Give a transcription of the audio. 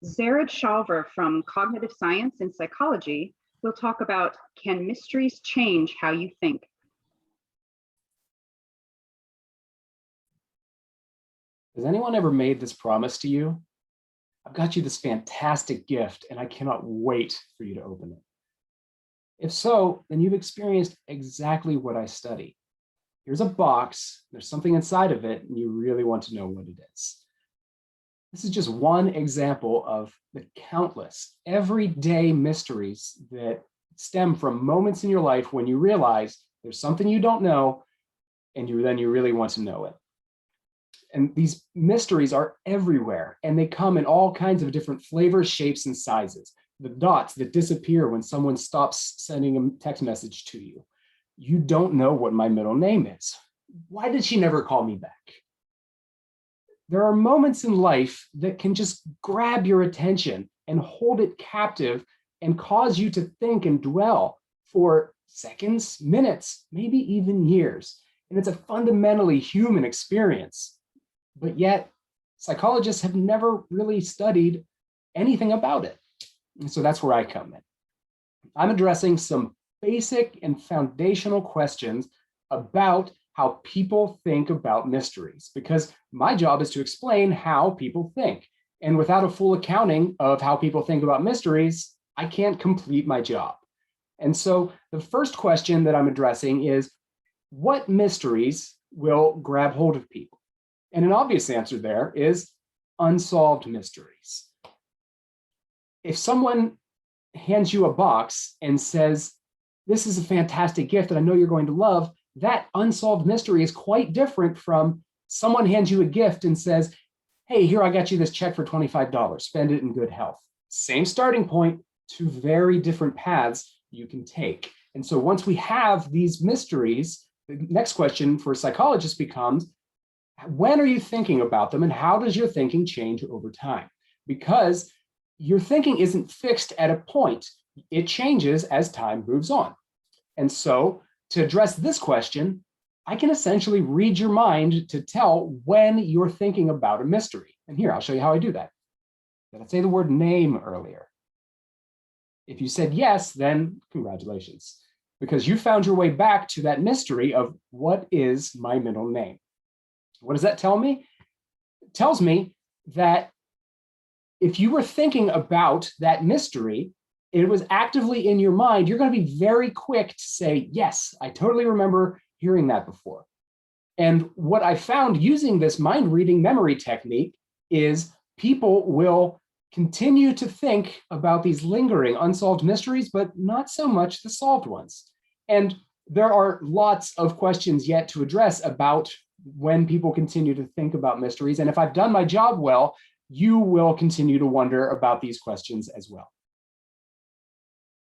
Zared Shawver from Cognitive Science and Psychology will talk about, can mysteries change how you think? Has anyone ever made this promise to you? I've got you this fantastic gift and I cannot wait for you to open it. If so, then you've experienced exactly what I study. Here's a box, there's something inside of it, and you really want to know what it is. This is just one example of the countless everyday mysteries that stem from moments in your life when you realize there's something you don't know and then you really want to know it. And these mysteries are everywhere, and they come in all kinds of different flavors, shapes, and sizes. The dots that disappear when someone stops sending a text message to you. You don't know what my middle name is. Why did she never call me back? There are moments in life that can just grab your attention and hold it captive and cause you to think and dwell for seconds, minutes, maybe even years. And it's a fundamentally human experience. But yet, psychologists have never really studied anything about it. And so that's where I come in. I'm addressing some basic and foundational questions about how people think about mysteries, because my job is to explain how people think. And without a full accounting of how people think about mysteries, I can't complete my job. And so the first question that I'm addressing is, what mysteries will grab hold of people? And an obvious answer there is unsolved mysteries. If someone hands you a box and says, this is a fantastic gift that I know you're going to love, that unsolved mystery is quite different from someone hands you a gift and says, hey, here, I got you this check for $25, spend it in good health. Same starting point, two very different paths you can take. And so once we have these mysteries, the next question for psychologists becomes, when are you thinking about them and how does your thinking change over time? Because your thinking isn't fixed at a point. It changes as time moves on. And so to address this question, I can essentially read your mind to tell when you're thinking about a mystery. And here, I'll show you how I do that. Did I say the word name earlier? If you said yes, then congratulations, because you found your way back to that mystery of what is my middle name? What does that tell me? It tells me that if you were thinking about that mystery, it was actively in your mind, you're going to be very quick to say, yes, I totally remember hearing that before. And what I found using this mind reading memory technique is people will continue to think about these lingering unsolved mysteries, but not so much the solved ones. And there are lots of questions yet to address about when people continue to think about mysteries. And if I've done my job well, you will continue to wonder about these questions as well.